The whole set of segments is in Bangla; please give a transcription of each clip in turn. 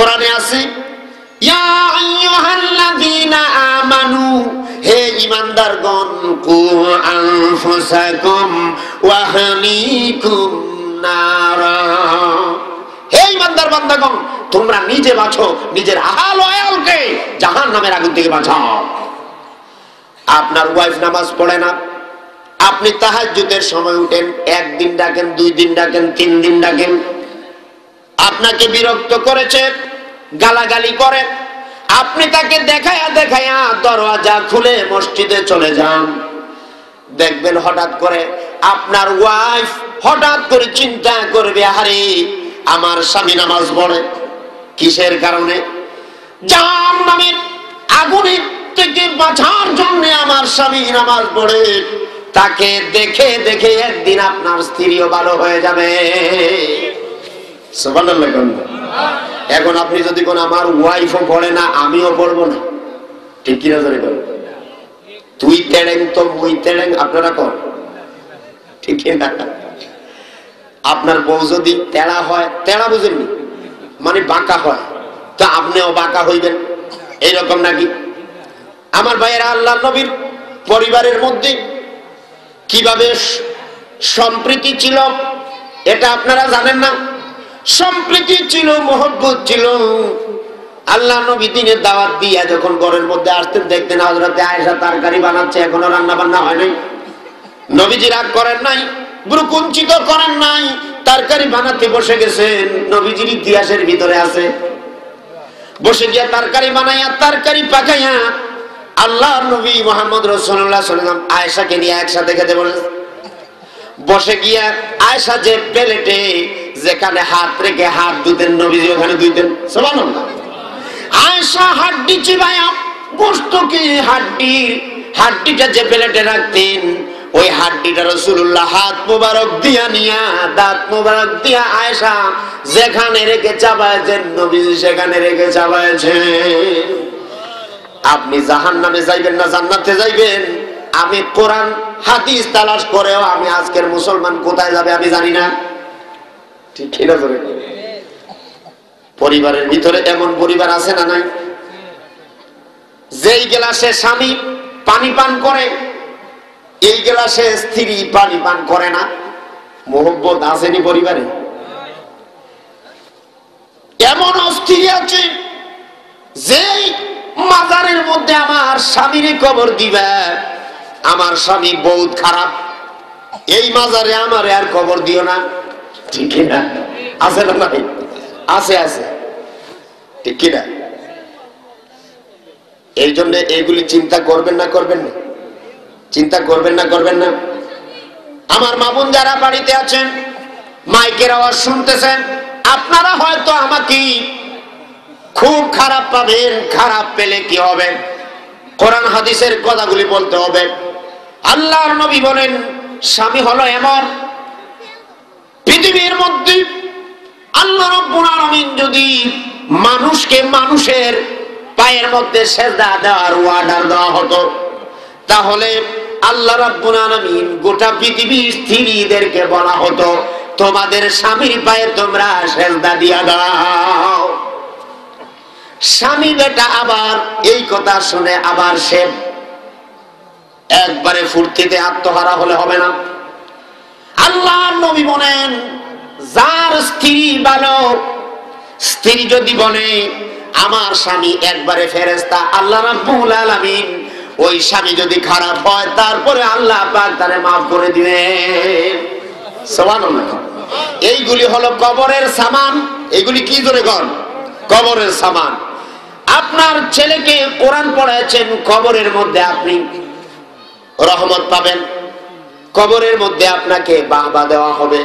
কোরআনে আছে, ইয়া আইয়ুহাল্লাযীনা আমানু, হে ঈমানদারগণ, কু আনফুসাকুম ওয়া আহলিকুম নারা, হে ঈমানদার বান্দাগণ, তোমরা নিজে বাঁচো, নিজের আহাল ও আয়ালকে জাহান্নামের আগুন থেকে বাঁচাও। আপনার ওয়াইফ নামাজ পড়ে না, আপনি তাহাজ্জুদের সময় উঠেন, একদিন ডাকেন, 2 দিন ডাকেন, 3 দিন ডাকেন, আপনাকে বিরক্ত করেছে, গালাগালি করে, আপনি তাকে দেখায়া দেখায়া দরওয়াজা খুলে মসজিদে চলে যান। দেখবেন হঠাৎ করে আপনার ওয়াইফ হঠাৎ করে চিন্তা করবে, আরে আমার স্বামী নামাজ পড়ে, কিসের কারণে? জাহান্নামের আগুনের থেকে বাঁচার জন্য আমার স্বামী নামাজ পড়ে। তাকে দেখে দেখে একদিন আপনার স্ত্রীও ভালো হয়ে যাবে। সুবহানাল্লাহ। এখন আপনি যদি কোন আমার ওয়াইফও পড়ে না, আমিও পড়বো না, ঠিক কিনা ধরে বল, তুই তেড়েং তো মুই তেড়েং, আপনারা কর, ঠিক কিনা? আপনার বউ যদি তেড়া হয়, তেড়া বুঝেননি মানে বাঁকা হয়, তো আপনিও বাঁকা হইবেন, এইরকম নাকি? আমার ভাইয়েরা, আল্লাহর নবীর পরিবারের মধ্যে কিভাবে সম্প্রীতি ছিল এটা আপনারা জানেন না? সম্প্রীতি ছিল, মহব্বত ছিল। আল্লাহ নবী দিনের দাওয়াত দিয়া যখন ঘরের মধ্যে আসতেন, দেখতেন হযরত আয়েশা তরকারি বানাচ্ছে, এখনো রান্না বান্না হয় নাই। নবীজি রাগ করেন নাই, ভ্রু কুঞ্চিত করেন নাই, তরকারি বানাতে বসে গেছেন। নবীজির ইতিহাসের ভিতরে আছে, বসে গিয়া তরকারি বানাইয়া, তরকারি পাকাইয়া আল্লাহ নবী মুহাম্মদ রাসূলুল্লাহ সাল্লাল্লাহু আলাইহি ওয়াসাল্লাম আয়েশাকে নিয়ে একসাথে খেতে বলেছেন। বসে গিয়া আয়েশা যে প্লেটে যেখানে হাত রেখে হাত ধুতেন, নবীজি ওখানে ধুইতেন। সুবহানাল্লাহ। আয়েশা হাড্ডি চিবায়া গোশতকে হাড্ডিটা যে প্লেটে রাখতেন, ওই হাড্ডিটা রাসূলুল্লাহ হাত মোবারক দিয়া নিয়া, দাঁত মোবারক দিয়া আয়েশা যেখানে রেখে চাবায়েছেন, নবীজি সেখানে রেখে চাবায়েছেন। আপনি জাহান্নামে যাইবেন না জান্নাতে যাইবেন, আমি কোরআন হাদিস তালাশ করেও আমি আজকের মুসলমান কোথায় যাবে আমি জানি না, ঠিক কিনা? পরিবারের ভিতরে এমন পরিবার আছে না নাই? যেই গ্লাসে স্বামী পানি পান করে, এই গ্লাসে স্ত্রী পানি পান করে না। মহব্বত আসেনি পরিবারে? এমন স্ত্রী আছে যেই মাজারের মধ্যে আমার স্বামীর কবর দিবে, আমার স্বামী বহুত খারাপ, এই মাজারে আমার আর কবর দিও না, ঠিক কিনা? আছে না নাই? আছে, আছে, ঠিক কিনা? এই জন্য এইগুলি চিন্তা করবেন না, করবেন না, চিন্তা করবেন না, করবেন না। আমার মা বোন যারা বাড়িতে আছেন, মাইকের আওয়াজ শুনতেছেন, আপনারা হয়তো আমাকে খুব খারাপ পাবেন। খারাপ পেলে কি হবে? কোরআন হাদিসের কথাগুলি বলতে হবে। আল্লাহর নবী বলেন, স্বামী হলো এমন পৃথিবীর মধ্যে আল্লাহ রাব্বুল আলামিন যদি মানুষকে মানুষের পায়ের মধ্যে সেজদা দেওয়ার অর্ডার দেওয়া হতো, তাহলে আল্লাহ রাব্বুল আলামিন গোটা পৃথিবীর স্ত্রীদেরকে বলা হতো, তোমাদের স্বামীর পায়ে তোমরা সেজদা দিয়া দাও। স্বামী বেটা আবার এই কথা শুনে আবার সে একবারে ফুর্তিতে আত্মহারা হলে হবে না। আল্লাহর নবী বলেন, যার স্ত্রী ভালো, স্ত্রী যদি বলে আমার স্বামী একবারে ফেরেশতা, আল্লাহ রাব্বুল আলামিন ওই স্বামী যদি খারাপ হয়, তারপরে আল্লাহ পাক তারে maaf করে দিবেন। সুবহানাল্লাহ। এইগুলি হলো কবরের সামান। এইগুলি কি ধরে গন? কবরের সামান। আপনার ছেলেকে কোরআন পড়াচ্ছেন, কবরের মধ্যে আপনি রহমত পাবেন, কবরের মধ্যে আপনাকে বাহবা দেওয়া হবে।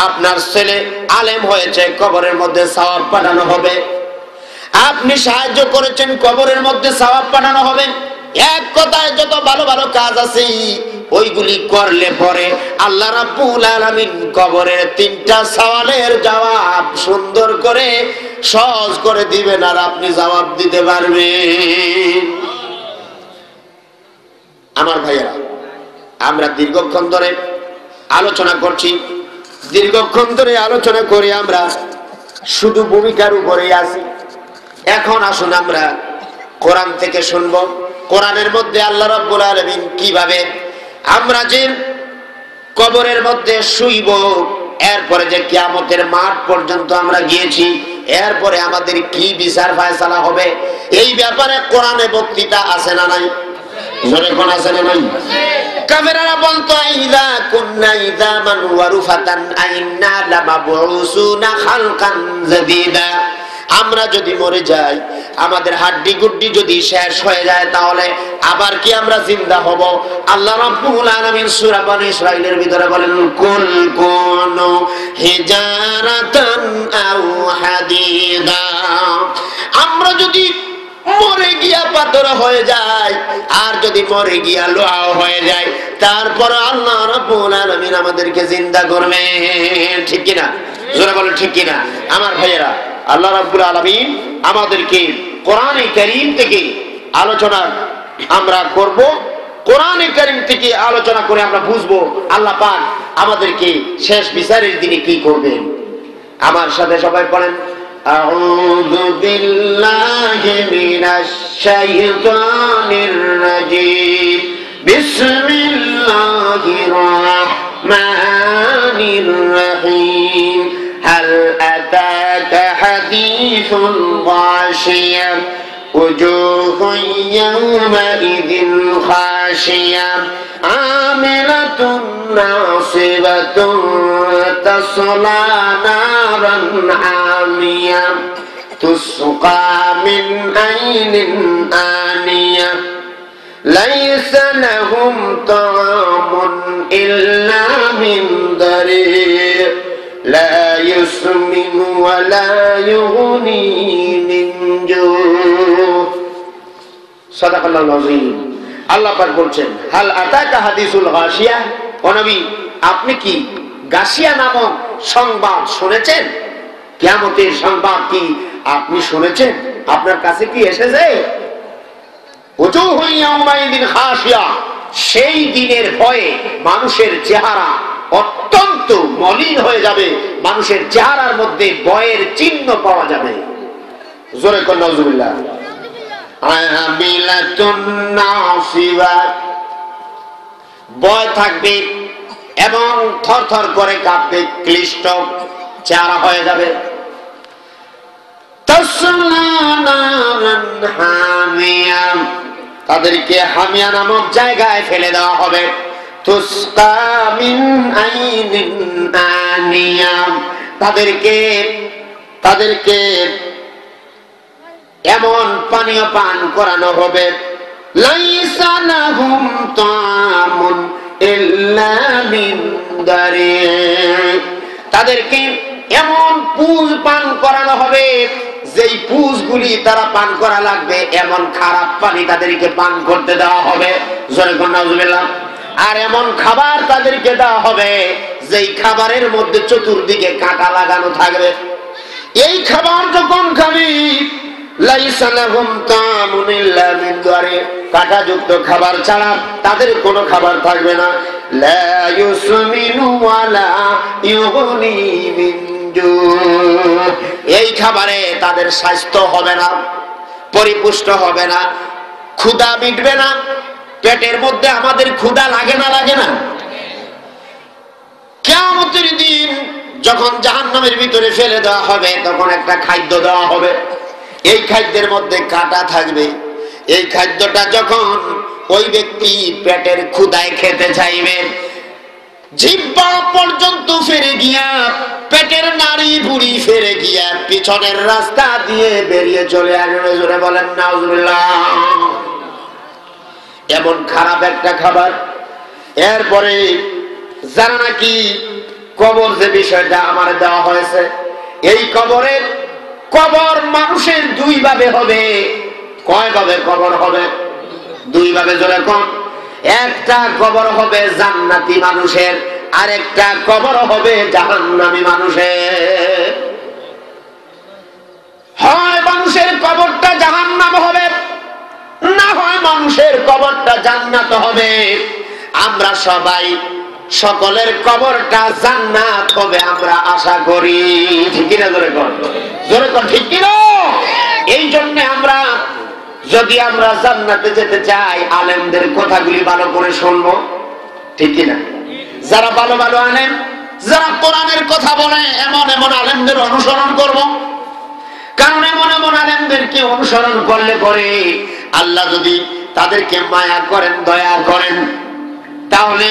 আপনার ছেলে আলেম হয়েছে, কবরের মধ্যে সওয়াব পাঠানো হবে। আপনি সাহায্য করেছেন, কবরের মধ্যে সওয়াব পাঠানো হবে। এক কথায় যত ভালো ভালো কাজ আছে ওইগুলি করলে পরে আল্লাহ রাব্বুল আলামিন কবরের 3টা সওয়ালের জবাব সুন্দর করে সহজ করে দিবেন, আর আপনি জবাব দিতে পারবেন। আমার ভাইয়েরা, আমরা দীর্ঘক্ষণ ধরে আলোচনা করছি, দীর্ঘক্ষণ ধরে আলোচনা করে আমরা শুধু ভূমিকার উপরেই আছি। এখন আসুন আমরা কোরআন থেকে শুনব, কোরআনের মধ্যে আল্লাহ রাব্বুল আলামিন কিভাবে আমরা যে কবরের মধ্যে শুইব, এরপরে যে কিয়ামতের মাঠ পর্যন্ত আমরা গিয়েছি, এরপরে আমাদের কি বিচার ফায়সালা হবে, এই ব্যাপারে কোরআনে বক্তৃতা আছে না নাই? জোরে কোন আছে না নাই? কাফেররা বলতো আইদা কুননা ইদামান ওয়া রুফাতান আইন্না লামাবউসুনা খালকান জাদীদা, আমরা যদি মরে যাই, আমাদের হাড্ডি গুড্ডি যদি শেষ হয়ে যায়, তাহলে আবার কি আমরা জিন্দা হব? আল্লাহ রাব্বুল আলামিন সূরা বনী ইসরাঈলের ভিতরে বলেন, কুল কুনু হিজারাতান আও হাদিদা, আমরা যদি মরে গিয়া পাথর হয়ে যায়, আর যদি মরে গিয়া লোহা হয়ে যায়, তারপর আল্লাহ রাব্বুল আলামিন আমাদেরকে জিন্দা করবেন। ঠিক কিনা? জোরে বলেন ঠিক কিনা? আমার ভাইয়েরা, আল্লাহ রাব্বুল আলামিন আমাদেরকে কোরআনে কারীম থেকে আলোচনা আমরা করব, কোরআনে কারীম থেকে আলোচনা করে আমরা বুঝবো আল্লাহ পাক আমাদেরকে শেষ বিচারের দিনে কি করবেন। আমার সাথে সবাই পড়েন, আউযু বিল্লাহি মিনাশ শাইতানির রাজীম, বিসমিল্লাহির রাহমানির রহিম, হাল আতাকা হাদিসুল গাশিয়া, উজুহুন ইয়াওমাইযিন খাশিয়া, আমিলাতুন নাসিবাতুন তাসলা নারান হামিয়া, তুসকা মিন আইনিন আনিয়া, লাইসা লাহুম তা'ামুন ইল্লা মিন দারি', লা ইউসমিনু ওয়া লা ইউগনি মিন জু'। সাদাকাল্লাহুল আযীম। আল্লাহ পাক বলছেন, হাল আতাকা হাদিসুল গাশিয়া, ও নবী আপনি কি গাশিয়া নামক সংবাদ শুনেছেন? কিয়ামতের সংবাদ কি আপনি শুনেছেন? আপনার কাছে কি এসেছে? উজুহুন ইয়াওমাইযিন খাশিয়া, সেই দিনের ভয়ে মানুষের চেহারা অত্যন্ত মলিন হয়ে যাবে, মানুষের চেহারার মধ্যে ভয়ের চিহ্ন পাওয়া যাবে। জোরে কোন নাউজুবিল্লাহ। আমিলাতুন নাসিবা, ভয় থাকবে এবং থরথর করে কাঁপবে, ক্লিষ্ট চেহারা হয়ে যাবে। তাসলা নারান হামিয়া, তাদেরকে হামিয়া নামক জায়গায় ফেলে দেওয়া হবে। তুসকা মিন আইনিন আনিয়া, তাদেরকে এমন পানীয় পান করানো হবে, লাইসা লাহুম তা'ামুন ইল্লা মিন দারি', তাদেরকে এমন পুজ পান করানো হবে, যেই পুজগুলি তারা পান করা লাগবে, এমন খারাপ পানি তাদেরকে পান করতে দেওয়া হবে। জোরে কোন নাউজুবিল্লাহ। আর এমন খাবার তাদেরকে দেওয়া হবে, যেই খাবারের মধ্যে চতুর্দিকে কাঁটা লাগানো থাকবে। এই খাবার যখন খাবি, লাইসা লাহুম তা'ামুন ইল্লা মিন দারি', কাঁটাযুক্ত খাবার ছাড়া তাদের কোনো খাবার থাকবে না। লা ইউসমিনু ওয়া লা ইউগনি মিন জু', এই খাবারে তাদের স্বাস্থ্য হবে না, পরিপুষ্ট হবে না, ক্ষুধা মিটবে না। পেটের মধ্যে আমাদের ক্ষুধা লাগে না? লাগে না? কিয়ামতের দিন যখন জাহান্নামের ভিতরে ফেলে দেওয়া হবে, তখন একটা খাদ্য দেওয়া হবে, এই খাদ্যের মধ্যে কাঁটা থাকবে। এই খাদ্যটা যখন ওই ব্যক্তি পেটের ক্ষুধায় খেতে চাইবে, জিহ্বা পর্যন্ত ফিরে গিয়া, পেটের নাড়ি ভুঁড়ি ফিরে গিয়া পিছনের রাস্তা দিয়ে বেরিয়ে চলে আসবে। জোরে বলেন নাউজুবিল্লাহ। এমন খারাপ একটা খাবার। এরপরে যারা নাকি কবর, যে বিষয়টা আমার দেওয়া হয়েছে, এই কবরের কবর মানুষের দুই ভাবে হবে। কয় ভাবে কবর হবে? দুই ভাবে। জোরে কোন? একটা কবর হবে জান্নাতি মানুষের, আর একটা কবর হবে জাহান্নামী মানুষের। হয় মানুষের কবরটা জাহান্নাম হবে, না হয় মানুষের কবরটা জান্নাত হবে। আমরা সবাই সকলের কবরটা জান্নাত হবে আমরা আশা করি। ঠিক কিনা? জোরে কর, জোরে কর, ঠিক কিনা? এই জন্য আমরা যদি আমরা জান্নাতে যেতে চাই আলেমদের কথাগুলি ভালো করে শুনবো। ঠিক কিনা? যারা ভালো ভালো আলেম, যারা কোরআনের কথা বলে এমন এমন আলেমদের অনুসরণ করব। কারণ এমন এমন আলেমদেরকে অনুসরণ করলে পরে আল্লাহ যদি তাদেরকে মায়া করেন, দয়া করেন, তাহলে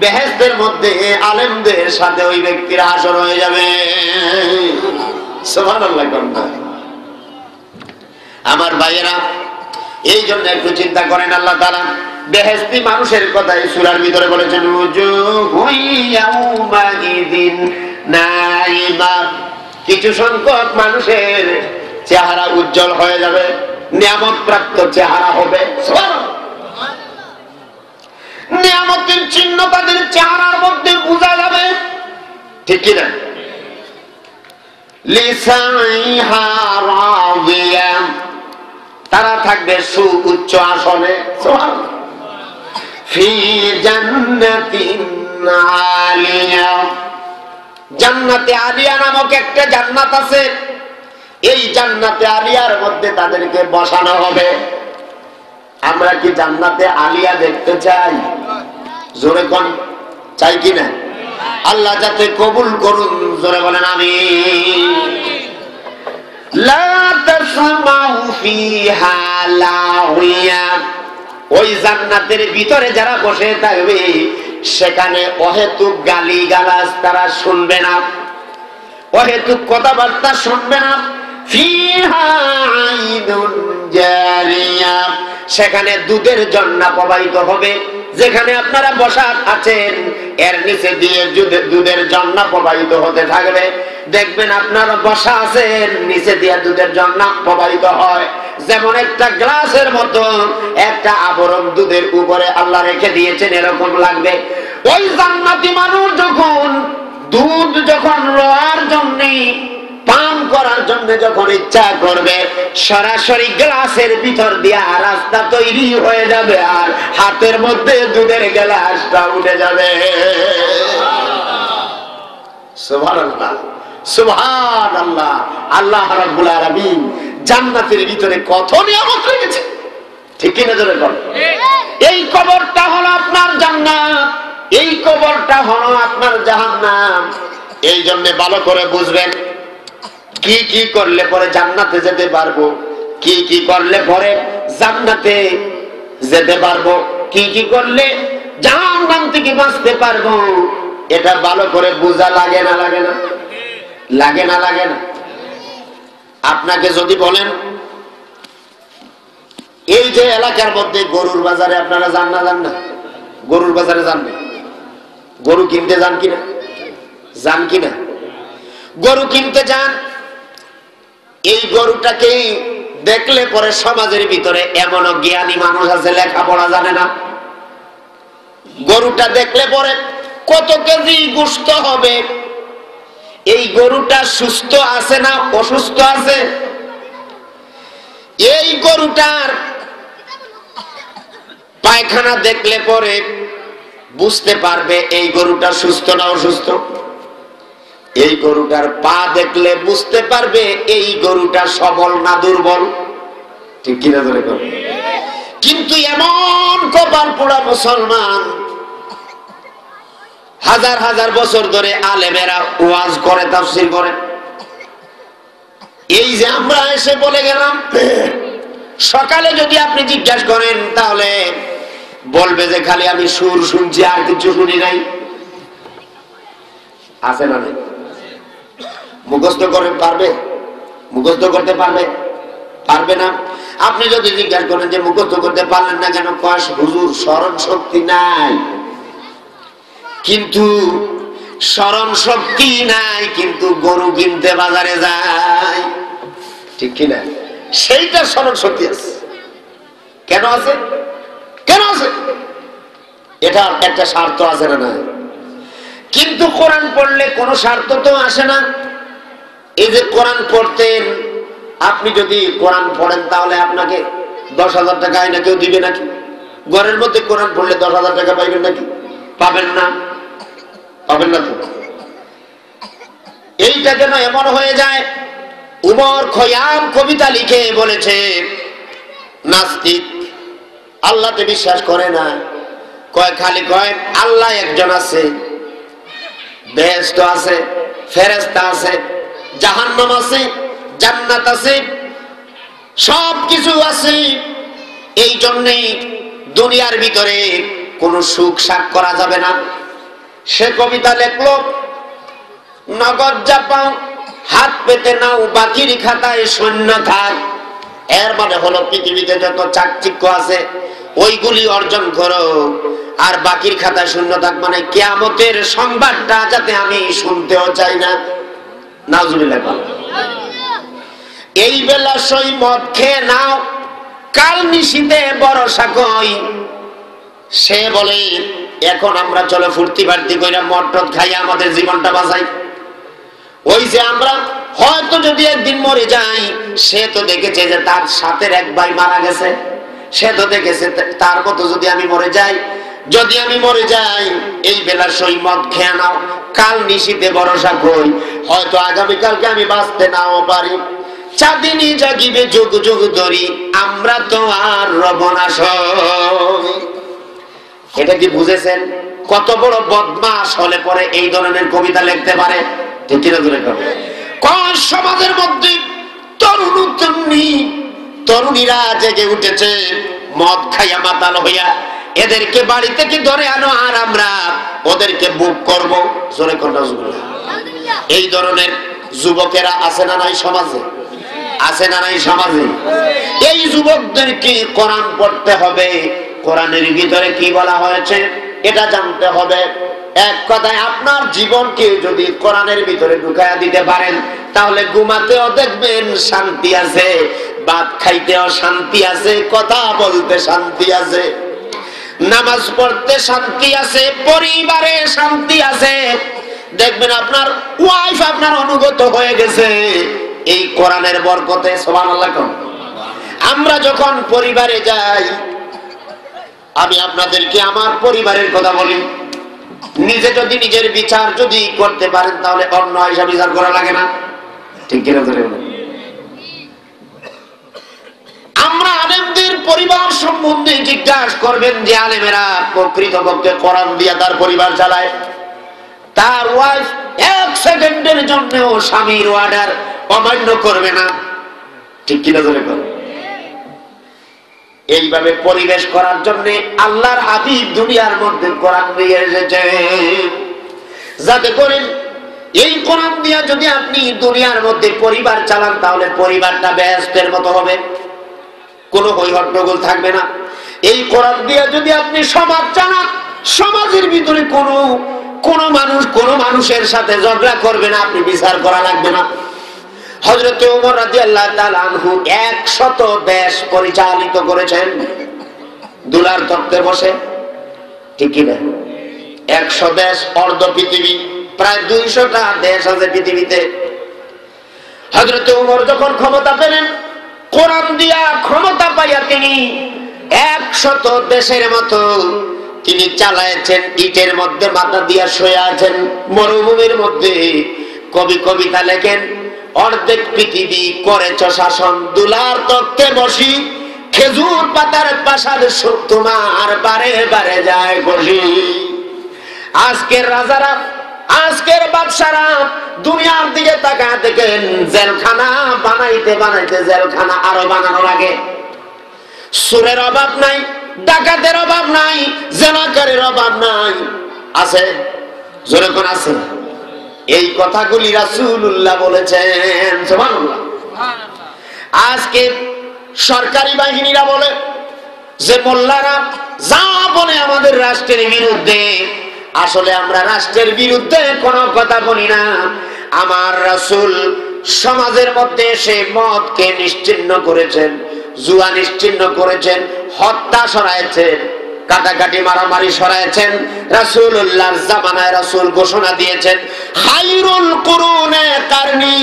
বেহেশতের মধ্যে আলেমদের সাথে ওই ব্যক্তির হাসর হয়ে যাবে। সুবহানাল্লাহ। আমার ভাইয়েরা, এই জন্য একটু চিন্তা করেন। আল্লাহ তাআলা বেহেশতি মানুষের কথাই সূরার ভিতরে বলেছেন, কিছু সংখ্যক মানুষের চেহারা উজ্জ্বল হয়ে যাবে, নিয়ামত প্রাপ্ত চেহারা হবে। নিয়ামতের চিহ্ন তাদের চেহারার মধ্যে বোঝা যাবে। ঠিক কিনা? তারা থাকবে সুউচ্চ আসনে। ফি জান্নাতিন আলিয়া, জান্নাতে আলিয়া নামক একটা জান্নাত আছে। এই জান্নাতে আলিয়ার মধ্যে তাদেরকে বসানো হবে। আমরা কি জান্নাতে আলিয়া দেখতে চাই? জোরে কোন চাই কিনা? আল্লাহ যাতে কবুল করুন, জোরে বলেন আমিন। লা তাসমাউ ফিহা লাওয়িয়া, ওই জান্নাতের ভিতরে যারা বসে থাকবে সেখানে অহেতুক গালিগালাজ তারা শুনবে না, অহেতুক কথাবার্তা শুনবে না। ফিহা আইনুন জারিয়া, সেখানে দুধের ঝর্ণা প্রবাহিত হবে। যেখানে আপনারা বসা আছেন এর নিচে দিয়ে দুধের ঝর্ণা প্রবাহিত হতে থাকবে। দেখবেন আপনারা বসা আছেন, নিচে দিয়ে দুধের ঝর্ণা প্রবাহিত হয়। যেমন একটা গ্লাসের মতো একটা আবরণ দুধের উপরে আল্লাহ রেখে দিয়েছেন, এরকম লাগবে। ওই জান্নাতি মানুষ যখন দুধ যখন রোয়ার জন্য, পান করার জন্য যখন ইচ্ছা করবে, সরাসরি গ্লাসের ভিতর দিয়ে রাস্তা তৈরি হয়ে যাবে, আর হাতের মধ্যে দুধের গ্লাসটা উঠে যাবে। সুবহানাল্লাহ, সুবহানাল্লাহ। আল্লাহ রাব্বুল আলামিন জান্নাতের ভিতরে কত নিয়ামত রেখেছে। ঠিক কিনা? জোরে বল। এই কবরটা হলো আপনার জান্নাত, এই কবরটা হলো আপনার জাহান্নাম। এই জন্য ভালো করে বুঝবেন কি কি করলে পরে জান্নাতে যেতে পারবো, কি কি করলে পরে জান্নাতে যেতে পারবো, কি কি করলে জাহান্নাম থেকে বাঁচতে পারবো। এটা ভালো করে বোঝা লাগে না? লাগে না? লাগে না? লাগে না? আপনাকে যদি বলেন এই যে এলাকার মধ্যে গরুর বাজারে আপনারা যান না? যান না? গরুর বাজারে যান না? গরু কিনতে যান কিনা? যান কিনা? গরু কিনতে যান। এই গরুটাকে দেখলে পরে সমাজের ভিতরে এমনও জ্ঞানী মানুষ আছে লেখাপড়া জানে না। গরুটা দেখলে পরে কত কেজি গোশত হবে, এই গরুটা সুস্থ আছে না অসুস্থ আছে, এই গরুটার পায়খানা দেখলে পরে বুঝতে পারবে এই গরুটা সুস্থ না অসুস্থ। এই গরুটার পা দেখলে বুঝতে পারবে এই গরুটা সবল না দুর্বল। ঠিক কিনা? ধরে কর। কিন্তু এমন কপাল পোড়া মুসলমান, হাজার হাজার বছর ধরে আলেমেরা ওয়াজ করে, তাফসীর করে, এই যে আমরা এসে বলে গেলাম, সকালে যদি আপনি জিজ্ঞাসা করেন তাহলে বলবে যে খালি আমি সুর শুনছি আর কিছু শুনি নাই। আছে না? মুখস্থ করে পারবে? মুখস্থ করতে পারবে? পারবে না। আপনি যদি জিজ্ঞাসা করেন যে মুখস্থ করতে পারলেন না কেন, কয় হুজুর স্মরণ শক্তি নাই। কিন্তু স্মরণ শক্তি নাই, কিন্তু গরু কিনতে বাজারে যায়। ঠিক কিনা? সেইটা স্মরণ শক্তি আছে। কেন আছে? কেন আছে? এটা একটা স্বার্থ আছে না? না। কিন্তু কোরআন পড়লে কোনো স্বার্থ তো আসে না। এই যে কোরআন পড়তেন, আপনি যদি কোরআন পড়েন তাহলে আপনাকে 10,000 টাকা আইনা কেউ দিবে নাকি? ঘরের মধ্যে কোরআন পড়লে 10,000 টাকা পাইবেন নাকি? পাবেন না। হবেন না তো? এইটা যেন এমন হয়ে যায়। উমর খৈয়াম কবিতা লিখে বলেছে, নাস্তিক আল্লাহতে বিশ্বাস করে না, খালি কয় আল্লাহ একজন আছে, বেহেশত আছে, ফেরেশতা আছে, জাহান্নাম আছে, জান্নাত আছে, সব কিছু আছে। এই জন্যই দুনিয়ার ভিতরে কোন সুখ সাক করা যাবে না। সে কবিতা লেখলো, নগদ যা পাও হাত পেতে নাও, বাকির খাতায় শূন্য থাক। এর মানে হলো পৃথিবীতে যত চাকচিক্য আছে ওইগুলি অর্জন করো, আর বাকির খাতায় শূন্য থাক। মানে কিয়ামতের সংবাদটা যাতে আমি শুনতেও চাই না। নাউজুবিল্লাহ। এই বেলা সই মদ খেয়ে নাও, কাল নিশীতে ভরসা কই। সে বলে এখন আমরা চলো ফুর্তি ফার্তি কইরা মদ টদ খাই আমাদের জীবনটা বাঁচাই। ওই যে আমরা হয়তো যদি একদিন মরে যাই, সে তো দেখেছে যে তার সাথের এক ভাই মারা গেছে, সে তো দেখেছে তার মতো যদি আমি মরে যাই, যদি আমি মরে যাই এই বেলা সই মদ খেয়ে নাও, কাল নিশীতে ভরসা কই, হয়তো আগামীকালকে আমি বাঁচতে নাও পারি। চাঁদিনী জাগিবে যুগ যুগ ধরি, আমরা তো আর রব না সই। এটা কি বুঝেছেন? কত বড় বদমাশ হলে পরে এই ধরনের কবিতা লিখতে পারে? ঠিক কিনা ধরে কবে? কোন সমাজের মধ্যে তরুণ তরুণী তরুণীরা জেগে উঠেছে মদ খাইয়া মাতাল হইয়া, এদেরকে বাড়ি থেকে ধরে আনো আর আমরা ওদেরকে বুক করবো। জোরে কোনটা? এই ধরনের যুবকেরা আছে না নাই সমাজে? আছে না নাই সমাজে? এই যুবকদেরকে কোরআন পড়তে হবে, কোরআনের ভিতরে কি বলা হয়েছে এটা জানতে হবে। এক কথায় আপনার জীবনকে যদি কোরআনের ভিতরে ঢুকায়া দিতে পারেন, তাহলে ঘুমাতেও দেখবেন শান্তি আছে, ভাত খাইতেও শান্তি আছে, কথা বলতে শান্তি আছে, নামাজ পড়তে শান্তি আছে, পরিবারে শান্তি আছে। দেখবেন আপনার ওয়াইফ আপনার অনুগত হয়ে গেছে এই কোরআনের বরকতে। সুবহানাল্লাহ। আমরা যখন পরিবারে যাই, আমি আপনাদেরকে আমার পরিবারের কথা বলি, নিজে যদি নিজের বিচার যদি করতে পারেন তাহলে অন্য হিসাব বিচার করা লাগে না। ঠিক কিনা ধরে? আমরা আলেমদের পরিবার সম্বন্ধে জিজ্ঞাসা করবেন যে আলেমেরা প্রকৃতপক্ষে কোরআন দিয়া তার পরিবার চালায়, তার ওয়াইফ এক সেকেন্ডের জন্যও স্বামীর অর্ডার অমান্য করবে না। ঠিক কিনা ধরে? এইভাবে পরিবেশ করার জন্য আল্লাহর হাবিব দুনিয়ার মধ্যে কোরআন দিয়ে এসেছে, যাতে করে এই কোরআন দিয়ে যদি আপনি দুনিয়ার মধ্যে পরিবার চালান তাহলে পরিবারটা বেহেশতের মতো হবে, কোনো হই হট্টগোল থাকবে না। এই কোরআন দিয়ে যদি আপনি সমাজ চালান, সমাজের ভিতরে কোনো মানুষের সাথে ঝগড়া করবে না, আপনি বিচার করা লাগবে না। হযরত ওমর রাদিয়াল্লাহু তাআলা আনহু 100 দেশ পরিচালিত করেছেন দুলার তক্তে বসে। ঠিক কি না? 100 দেশ, অর্ধ পৃথিবী, প্রায় 200টা দেশ আছে পৃথিবীতে। হযরত ওমর যখন ক্ষমতা পেলেন, কোরআন দিয়া ক্ষমতা পাইয়া তিনি 100 দেশের মতো তিনি চালায়েছেন। ইটের মধ্যে মাথা দিয়া শুয়ে আছেন, মরুভূমির মধ্যে কবি কবিতা লেখেন, অর্ধেক পৃথিবী করেছ শাসন, দুলার তক্তে বসি, খেজুর পাতার পাশার সুখ তোমার বারে বারে যায় বসি। আজকের রাজারা, আজকের বাদশারা দুনিয়ার দিকে তাকায় দেখেন, জেলখানা বানাইতে বানাইতে জেলখানা আরো বানানো লাগে। সুরের অভাব নাই, ডাকাতের অভাব নাই, জেনাকারের অভাব নাই। আছে? জোরে কোন আছে? এই কথাগুলি রাসূলুল্লাহ বলেছেন। সুবহানাল্লাহ। আজকে সরকারি বাহিনীরা বলে যে মোল্লারা যা বলে আমাদের রাষ্ট্রের বিরুদ্ধে, আসলে আমরা রাষ্ট্রের বিরুদ্ধে কোনো কথা বলি না। আমার রাসূল সমাজের মধ্যে এসে মদকে নিশ্চিহ্ন করেছেন, জুয়া নিশ্চিহ্ন করেছেন, হত্যা সরাইছেন, কাটাকাটি মারামারি সরাইছেন। রাসূলুল্লাহর জামানায় রাসূল ঘোষণা দিয়েছেন, খায়রুল কুরুনে কারনি,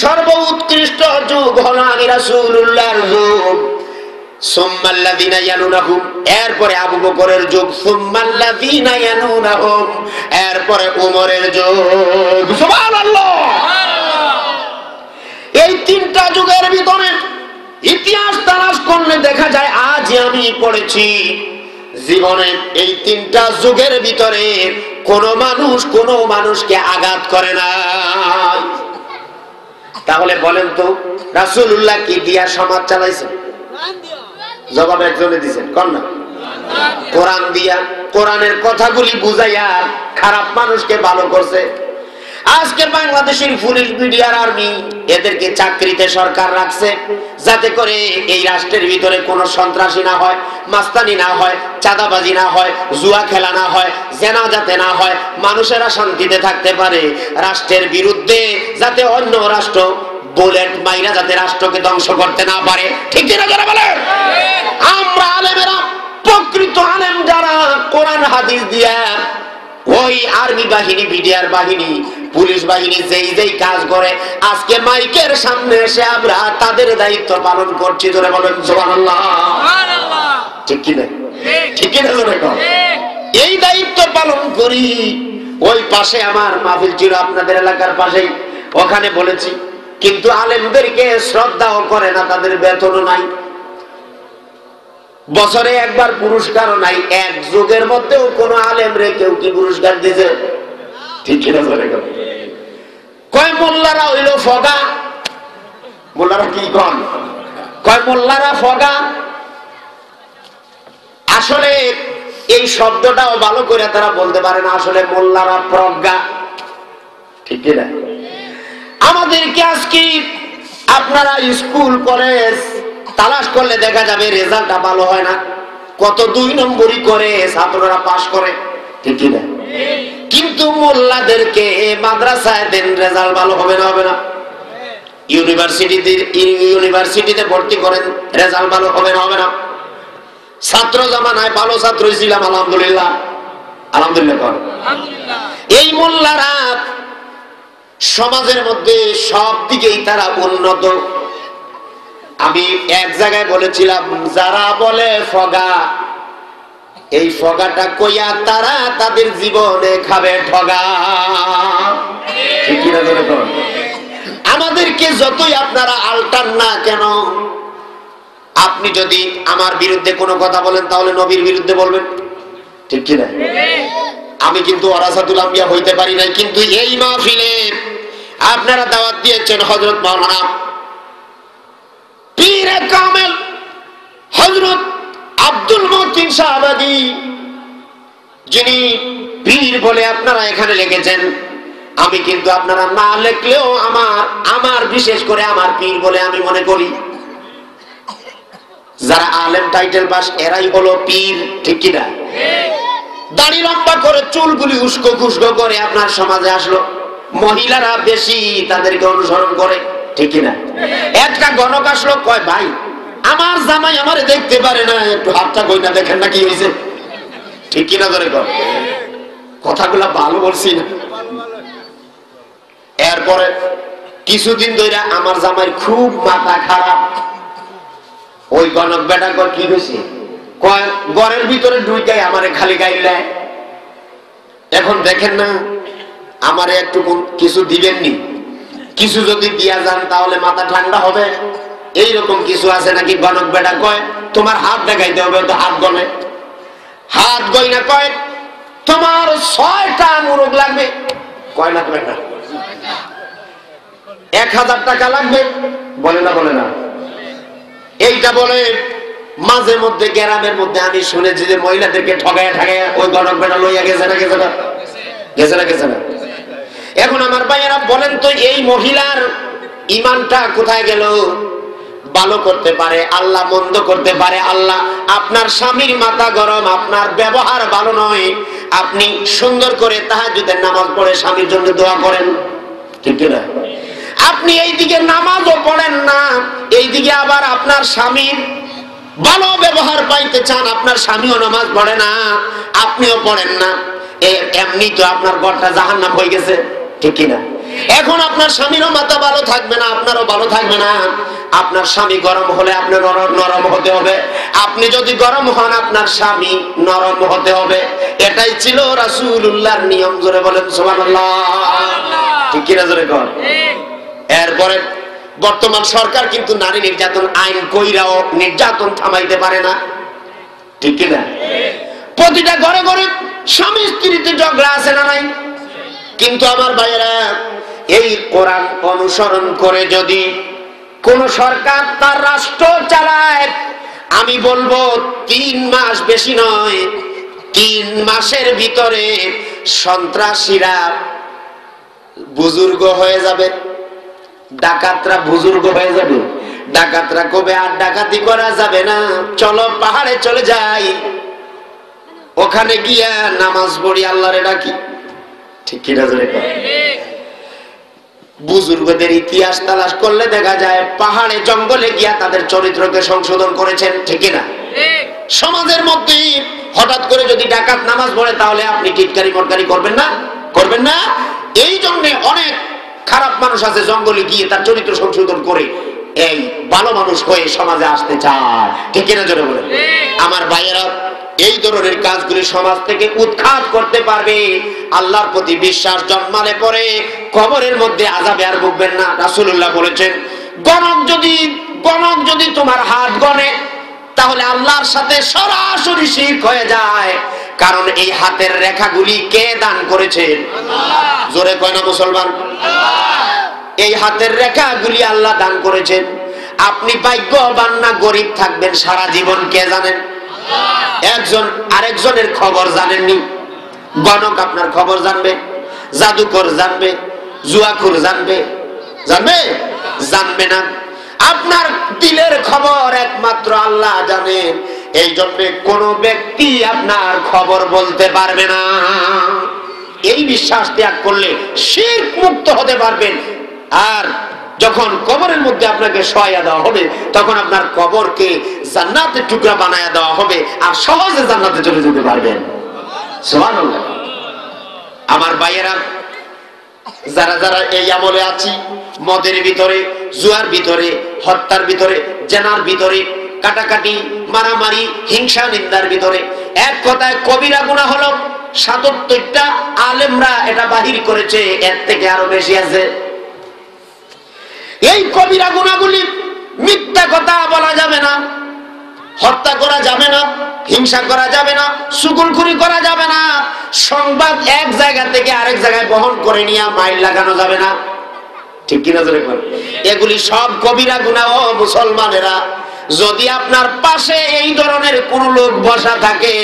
সর্বোৎকৃষ্ট যুগ হলো আমি রাসূলুল্লাহর যুগ। সুম্মাল্লাযীনা ইয়ালুনাহুম, এরপরে আবু বকরের যুগ, সুম্মাল্লাযীনা ইয়ালুনাহুম, এরপরে ওমরের যুগ। সুবহানাল্লাহ। এই তিনটা যুগের ভিতরে ইতিহাস তালাশ করলে দেখা যায়, আজ আমি পড়েছি জীবনে এই তিনটা যুগের ভিতরে কোন মানুষকে আঘাত করে না। তাহলে বলেন তো রাসূলুল্লাহ কি দিয়া সমাজ চালাইছে? জবাব একজনে দিয়েছেন, কোন না? কোরআন দিয়া, কোরআনের কথাগুলি বুঝাইয়া খারাপ মানুষকে ভালো করছে। আজকে বাংলাদেশের পুলিশ, মিডিয়ার, আর্মি এদেরকে চাকরিতে সরকার রাখছে যাতে করে এই রাষ্ট্রের ভিতরে কোনো সন্ত্রাসী না হয়, মাস্তানি না হয়, চাঁদাবাজি না হয়, জুয়া খেলা না হয়, জেনা যাতে না হয়, মানুষেরা শান্তিতে থাকতে পারে। রাষ্ট্রের বিরুদ্ধে যাতে অন্য রাষ্ট্র বুলেট মাইরা যাতে রাষ্ট্রকে ধ্বংস করতে না পারে। ঠিক না যারা বলে? আমরা আলেমেরা, প্রকৃত আলেম যারা কোরআন হাদিস দিয়া ওই আর্মি বাহিনী, বিডিআর বাহিনী, পুলিশ বাহিনী যেই কাজ করে, আজকে মাইকের সামনে এসে আমরা তাদের দায়িত্ব পালন করছি। জোরে বলেন সুবহানাল্লাহ। ঠিক কি না? ঠিক কি না? জোরে বলেন। এই দায়িত্ব পালন করি। ওই পাশে আমার মাহফিল ছিল আপনাদের এলাকার পাশেই, ওখানে বলেছি, কিন্তু আলেমদেরকে শ্রদ্ধাও করে না, তাদের বেতনও নাই, বছরে একবার পুরস্কারও নাই। এক যুগের মধ্যেও কোন আলেম রে কেউ কি পুরস্কার দিছে? ঠিক কিনা? কয় মোল্লারা হইল ফগা। মোল্লারা কি কন? কয় মোল্লারা ফগা। আসলে এই শব্দটাও ভালো করে তারা বলতে পারে না, আসলে মোল্লারা প্রজ্ঞা। ঠিক কিনা? আমাদেরকে আজকে আপনারা স্কুল কলেজ তালাশ করলে দেখা যাবে রেজাল্টটা ভালো হয় না, কত 2 নম্বরই করে ছাত্ররা পাস করে। ঠিক কিনা? কিন্তু মোল্লাদেরকে মাদ্রাসায় দেন, রেজাল্ট ভালো হবে না? হবে না? ইউনিভার্সিটিতে ভর্তি করেন, রেজাল্ট ভালো হবে না? হবে না? ছাত্র জামানায় ভালো ছাত্রই ছিলাম, আলহামদুলিল্লাহ। আলহামদুলিল্লাহ। এই মোল্লারা সমাজের মধ্যে সব দিকেই তারা উন্নত। আমি এক জায়গায় বলেছিলাম, যারা বলে ফগা, এই ফগাটা কইয়া তারা তাদের জীবনে খাবে ঠগা। ঠিক কিনা? আমাদেরকে যতই আপনারা আল্টান না কেন, আপনি যদি আমার বিরুদ্ধে কোনো কথা বলেন তাহলে নবীর বিরুদ্ধে বলবেন। ঠিক কিনা? আমি কিন্তু ওয়ারাসাতুল আম্বিয়া হইতে পারি নাই, কিন্তু এই মাহফিলে আপনারা দাওয়াত দিয়েছেন হযরত মাওলানা পীর কামেল হযরত আব্দুল মতিন শাহবাদী, যিনি পীর বলে আপনারা এখানে লিখেছেন। আমি কিন্তু আপনারা না লিখলেও আমার বিশেষ করে আমার পীর বলে আমি মনে করি। যারা আলেম টাইটেল পাস এরাই হলো পীর। ঠিক কিনা? দাড়ি লম্বা করে চুলগুলি উস্কো খুস্কো করে আপনার সমাজে আসলো, মহিলারা বেশি তাদেরকে অনুসরণ করে। ঠিক কিনা? একটা গণক আসলো, কয় ভাই আমার জামাই আমারে দেখতে পারে না, একটু হাতটা কইনা দেখেন না কি হয়েছে। ঠিক কিনা? ধরে কথাগুলা ভালো বলছি না? এরপরে কিছুদিন ধরে আমার জামাই খুব মাথা খারাপ। ওই গণক বেটা কয় কি হয়েছে? কয় ঘরের ভিতরে ঢুইকাই আমারে খালি গাইলায়। এখন দেখেন না, আমারে একটু কিছু দিবেননি? কিছু যদি দিয়া যান তাহলে মাথা ঠান্ডা হবে, এইরকম কিছু আছে নাকি? গণক বেটা কয় তোমার হাত দেখাইতে হবে, তো হাত গনে। হাত গই না, কয় তোমার 6টা মুরগ লাগবে। কয় লাখ টাকা? 1000 টাকা লাগবে। বলে না? বলে না? এইটা বলে। মাঝে মধ্যে গ্রামের মধ্যে আমি শুনেছি যে মহিলাদেরকে ঠগায় ঠগায় ওই গণক বেটা লইয়া গেছে না? গেছে না? গেছে না? গেছে না? এখন আমার ভাইয়েরা বলেন তো, এই মহিলার ইমানটা কোথায় গেল? ভালো করতে পারে আল্লাহ, মন্দ করতে পারে আল্লাহ। আপনার স্বামীর মাথা গরম, আপনার ব্যবহার ভালো নয়, আপনি সুন্দর করে তাহাজ্জুদের নামাজ পড়ে স্বামীর জন্য দোয়া করেন। ঠিক না? আপনি এইদিকে নামাজও পড়েন না, এইদিকে আবার আপনার স্বামীর ভালো ব্যবহার পাইতে চান, আপনার স্বামীও নামাজ পড়ে না, আপনিও পড়েন না, এমনি তো আপনার ঘরটা জাহান্নাম হয়ে গেছে। ঠিক কিনা? এখন আপনার স্বামীরও মাথা ভালো থাকবে না, আপনারও ভালো থাকবে না। আপনার স্বামী গরম হলে আপনি নরম হতে হবে, আপনি যদি গরম হন আপনার স্বামী নরম হতে হবে। এটাই ছিল রাসূলুল্লাহর নিয়ম। জোরে বলেন সুবহানাল্লাহ। ঠিক কিনা জোরে কর। এরপরে বর্তমান সরকার কিন্তু নারী নির্যাতন আইন কইরাও নির্যাতন থামাইতে পারে না। ঠিক কিনা? প্রতিটা ঘরে ঘরে স্বামী স্ত্রীতে ঝগড়া আছে না নাই? কিন্তু আমার ভাইয়েরা, এই কোরআন অনুসরণ করে যদি কোন সরকার তার রাষ্ট্র চালায়, আমি বলবো 3 মাস বেশি নয়, 3 মাসের ভিতরে সন্ত্রাসীরা বুজুর্গ হয়ে যাবে, ডাকাতরা বুজুর্গ হয়ে যাবে। ডাকাতরা কবে আর ডাকাতি করা যাবে না, চলো পাহাড়ে চলে যাই, ওখানে গিয়া নামাজ পড়ি, আল্লাহরে ডাকি। ঠিক কিনা জোরে কর। বুজুর্গদের ইতিহাস তালাশ করলে দেখা যায় পাহাড়ে জঙ্গলে গিয়া তাদের চরিত্রকে সংশোধন করেছেন। ঠিক কিনা? সমাজের মধ্যে হঠাৎ করে যদি ডাকাত নামাজ পড়ে তাহলে আপনি টিটকারি মটকারি করবেন না, করবেন না। এই জন্য অনেক খারাপ মানুষ আছে জঙ্গলে গিয়ে তার চরিত্র সংশোধন করে এই ভালো মানুষ হয়ে সমাজে আসতে চায়। ঠিক কিনা জোরে বলেন। আমার ভাইয়েরা, এই ধরনের কাজগুলি সমাজ থেকে উৎখাত করতে পারবে। আল্লাহর প্রতি বিশ্বাস জন্মালে পরে কবরের মধ্যে আযাবে আর ভুগবেন না। রাসূলুল্লাহ বলেছেন, গণক যদি তোমার হাত গণে তাহলে আল্লাহর সাথে সরাসরি শিরক হয়ে যায়। কারণ এই হাতের রেখাগুলি কে দান করেছেন? আল্লাহ। জোরে কয় না মুসলমান? আল্লাহ। এই হাতের রেখাগুলি আল্লাহ দান করেছেন। আপনি ভাগ্যবান না গরীব থাকবেন সারা জীবন কে জানেন? একজন আরেকজনের খবর জানেননি। গণক আপনার খবর জানবে, জাদুকর জানবে, জুয়াখুর জানবে, জানবে না। আপনার দিলের খবর একমাত্র আল্লাহ জানেন। এই জন্য কোন ব্যক্তি আপনার খবর বলতে পারবে না। এই বিশ্বাস ত্যাগ করলে শিরক মুক্ত হতে পারবেন। আর যখন কবরের মধ্যে আপনাকে শোয়া দেওয়া হবে তখন আপনার কবরকে জান্নাতের টুকরা বানায়া দেওয়া হবে, আর সহজে জান্নাতে চলে যেতে পারবেন। সুবহানাল্লাহ। আমার ভাইয়েরা, যারা যারা এই আমলে আছি, মদের ভিতরে, জুয়ার ভিতরে, হত্যার ভিতরে, জেনার ভিতরে, কাটাকাটি, মারামারি, হিংসা নিন্দার ভিতরে, এক কথায় কবিরা গুনাহ হলো ৭৭টা। আলেমরা এটা বাহির করেছে, এর থেকে আরো বেশি আছে। এই কবিরা গুনাহগুলি মিথ্যা কথা বলা যাবে না, হত্যা করা যাবে না, হিংসা করা যাবে না, চুগলখড়ি করা যাবে না, সংবাদ এক জায়গা থেকে আরেক জায়গায় বহন করে নিয়ে মাইল লাগানো যাবে না। ঠিক কিনা জোরে বলেন। এগুলি সব কবিরা গুনাহ। মুসলমানেরা, যদি আপনার পাশে এই ধরনের কোন লোক বসা থাকে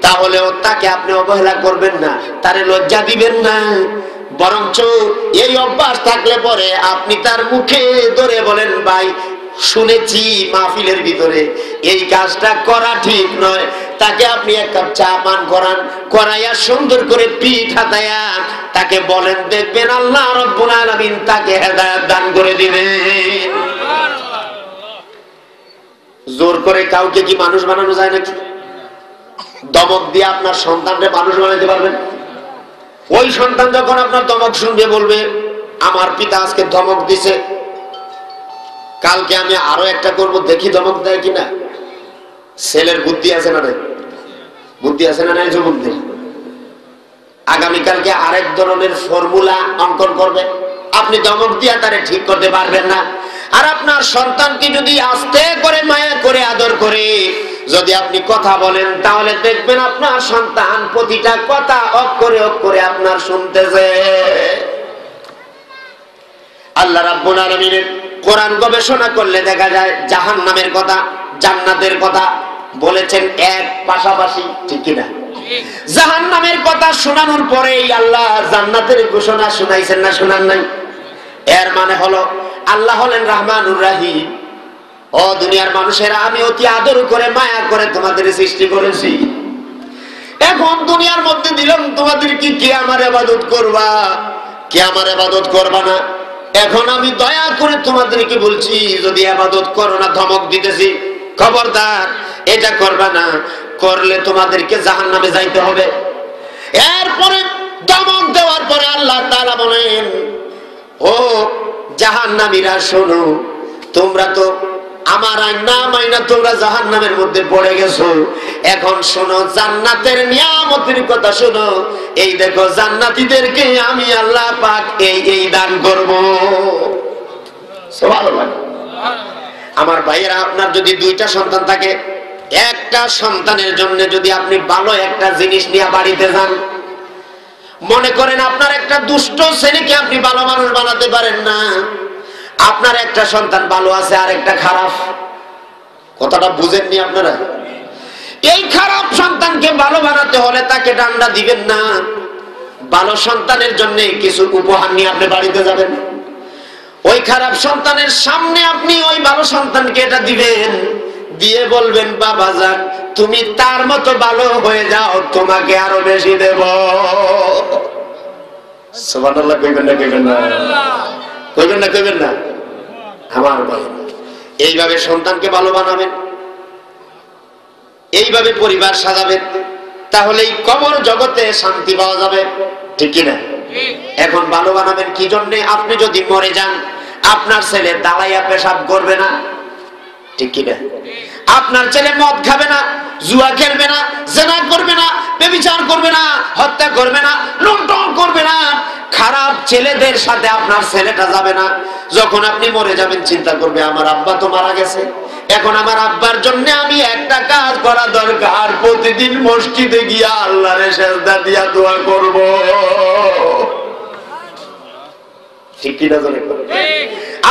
তাহলেও তাকে আপনি অবহেলা করবেন না, তারে লজ্জা দিবেন না। বরঞ্চ এই অভ্যাস থাকলে পরে আপনি তার মুখে ধরে বলেন, ভাই শুনেছি মাহফিলের ভিতরে এই কাজটা করা ঠিক নয়, তাকে আপনি এক কাপ চা পান করান, করাইয়া সুন্দর করে পিঠ হাতাইয়া তাকে বলেন, দেখবেন আল্লাহ রাব্বুল আলামিন তাকে হেদায়েত দান করে দিবেন। জোর করে কাউকে কি মানুষ বানানো যায় নাকি? দমক দিয়ে আপনার সন্তানকে মানুষ বানাতে পারবেন? ওই সন্তান যখন আপনার ধমক শুনবে বলবে, আমার পিতা আজকে ধমক দিছে, কালকে আমি আরো একটা করব, দেখি ধমক দেয় কিনা। ছেলের বুদ্ধি আছে না নাই? বুদ্ধি আছে না নাই যুবকদের? আগামীকালকে আরেক ধরনের ফর্মুলা অঙ্কন করবে, আপনি ধমক দিয়া তারে ঠিক করতে পারবেন না। আর আপনার সন্তানকে যদি আস্তে করে মায়া করে আদর করে যদি আপনি কথা বলেন তাহলে দেখবেন আপনার সন্তান প্রতিটা কথা অক্ষরে অক্ষরে আপনার শুনতেছে। আল্লাহ রাব্বুল আলামিনের কোরআন গবেষণা করলে দেখা যায় জাহান্নামের কথা, জান্নাতের কথা বলেছেন এক পাশাপাশি। ঠিক কিনা? জাহান্নামের কথা শোনানোর পরেই আল্লাহ জান্নাতের ঘোষণা শোনাইছেন না শোনান নাই? এর মানে হলো আল্লাহ হলেন রহমানুর রহিম। ও দুনিয়ার মানুষেরা, আমি অতি আদর করে মায়া করে তোমাদের সৃষ্টি করেছি। এখন দুনিয়ার মধ্যে দিলাম তোমাদের কি আমার ইবাদত করবা, কি আমার ইবাদত করবা না। এখন আমি দয়া করে তোমাদেরকে বলছি, যদি ইবাদত করো না ধমক দিতেছি, খবরদার এটা করবা না, করলে তোমাদেরকে জাহান্নামে যাইতে হবে। এরপরে ধমক দেওয়ার পরে আল্লাহ তাআলা বলেন, ও জাহান্নামীরা শোনো, তোমরা তো আমার আইনা মাইনা তোমরা জাহান্নামের মধ্যে পড়ে গেছো। এখন শোনো জান্নাতের নিয়ামতের কথা শোনো। এই দেখো জান্নাতীদেরকে আমি আল্লাহ পাক এই দান করব। সুবহানাল্লাহ। আমার ভাইয়েরা, আপনার যদি দুইটা সন্তান থাকে, একটা সন্তানের জন্য যদি আপনি ভালো একটা জিনিস নিয়ে বাড়িতে যান, মনে করেন আপনার একটা দুষ্ট ছেলেকে আপনি ভালো মানুষ বানাতে পারেন না, আপনার একটা সন্তান ভালো আছে আর একটা খারাপ। কথাটা বুঝেননি আপনারা? এই খারাপ সন্তানকে ভালো বানাতে হলে তাকে ডান্ডা দিবেন না, ভালো সন্তানের জন্য কিছু উপহার নিয়ে আপনি বাড়িতে যাবেন। ওই খারাপ সন্তানের সামনে আপনি ওই ভালো সন্তানকে এটা দিবেন, দিয়ে বলবেন বাবা যান তুমি তার মতো ভালো হয়ে যাও, তোমাকে আরো বেশি দেব। সুবহানাল্লাহ কইবেন না? কইবেন না? কইবেন না? কইবেন না? আমার ভাই, এইভাবে সন্তানকে ভালো বানাবেন, এইভাবে পরিবার সাজাবেন, তাহলেই কবর জগতে শান্তি পাওয়া যাবে। ঠিক কিনা? এখন ভালো বানাবেন কি জন্য? আপনি যদি মরে যান, আপনার ছেলে দাঁড়াইয়া পেশাব করবে না। ঠিক কিনা? আপনার ছেলে মদ খাবে না, জুয়া খেলবে না, জেনা করবে না, ব্যভিচার করবে না, হত্যা করবে না, লুণ্ঠন করবে না, খারাপ ছেলেদের সাথে আপনার ছেলেটা যাবে না। যখন আপনি মরে যাবেন চিন্তা করবে আমার আব্বা তো মারা গেছে, এখন আমার আব্বার জন্য আমি একটা কাজ করা দরকার, প্রতিদিন মসজিদে গিয়া আল্লাহরে সেজদা দিয়া দোয়া করব। ঠিক কিনা?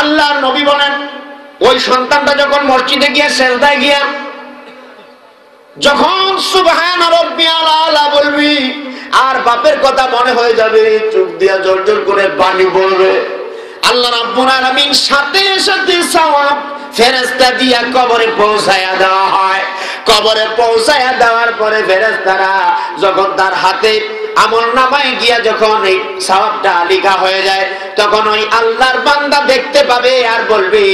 আল্লাহর নবী বলেন ওই সন্তানটা যখন মসজিদে গিয়া সেজদায় গিয়া যখন সুবহান রাব্বিয়াল আলা বলবি, আর বাপের কথা মনে হয়ে যাবে, চোখ দিয়া জল জল করে পানি পড়বে, আল্লাহ রাব্বুল আলামিন সাথে সাথে সওয়াব ফেরেশতা দিয়া কবরে পৌঁছায়া দেওয়া হয়। কবরে পৌঁছায়া দেওয়ার পরে ফেরেশতারা যখন তার হাতে আমলনামায় গিয়া যখন এই সওয়াবটা লেখা হয়ে যায়, তখন ওই আল্লাহর বান্দা দেখতে পাবে আর বলবে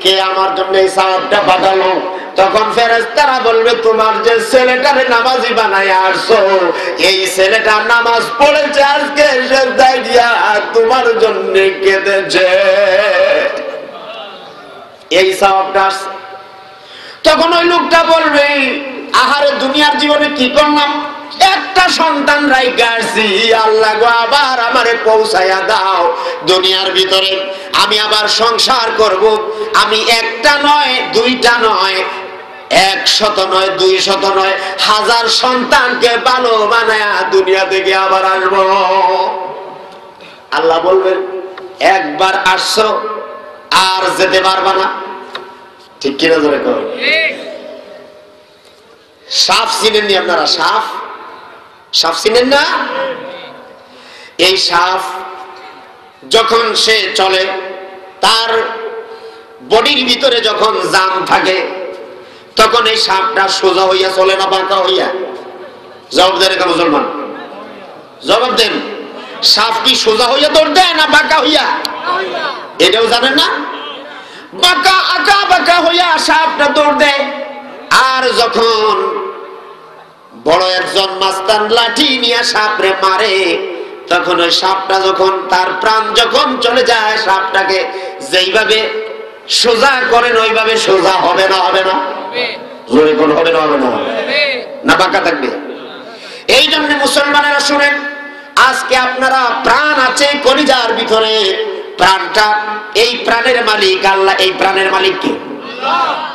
কে আমার জন্য এই সওয়াবটা পাঠালো। তখন ফেরেশতারা বলবে তোমার যে ছেলেটারে নামাজি বানায় আসছো, এই ছেলেটা নামাজ পড়েছে আজকে সেজদায় গিয়া তোমার জন্য কেঁদেছে, এই সওয়াবটা। তখন ওই লোকটা বলবে আহারে দুনিয়ার জীবনে কি করলাম, একটা সন্তান রাইখা আসছি, আল্লাহ গো আবার আমারে পৌঁছায়া দাও দুনিয়ার ভিতরে, আমি আবার সংসার করব, আমি একটা নয় দুইটা নয় 100 নয় 200 নয় 1000 সন্তানকে ভালো বানায়া দুনিয়া থেকে আবার আসবো। আল্লাহ বলবেন একবার আসছো আর যেতে পারবা না। ঠিক কিনা? ধরে কর। সাপ চিনেননি আপনারা? সাপ, সাপ চিনেন না? এই সাপ যখন সে চলে, তার বডির ভিতরে যখন জাম থাকে, তখন এই সাপটা সোজা হইয়া চলে না বাঁকা হইয়া? জবাব দেন একটা মুসলমান, জবাব দেন। সাপ কি সোজা হইয়া দৌড় দেয় না বাঁকা হইয়া? এটাও জানেন না? বাঁকা আঁকা বাঁকা হইয়া সাপটা দৌড় দেয়। আর যখন বড় একজন মাস্তান লাঠি নিয়ে সাপরে মারে, তখন ওই সাপটা যখন তার প্রাণ যখন চলে যায়, সাপটাকে যেইভাবে সোজা করেন ওইভাবে সোজা হবে না? হবে না? জোরে কোন হবে না? হবে না? না বাঁকা থাকবে? এই জন্য মুসলমানেরা শুনেন, আজকে আপনারা প্রাণ আছে কলিজার ভিতরে, প্রাণটা, এই প্রাণের মালিক আল্লাহ। এই প্রাণের মালিক কে?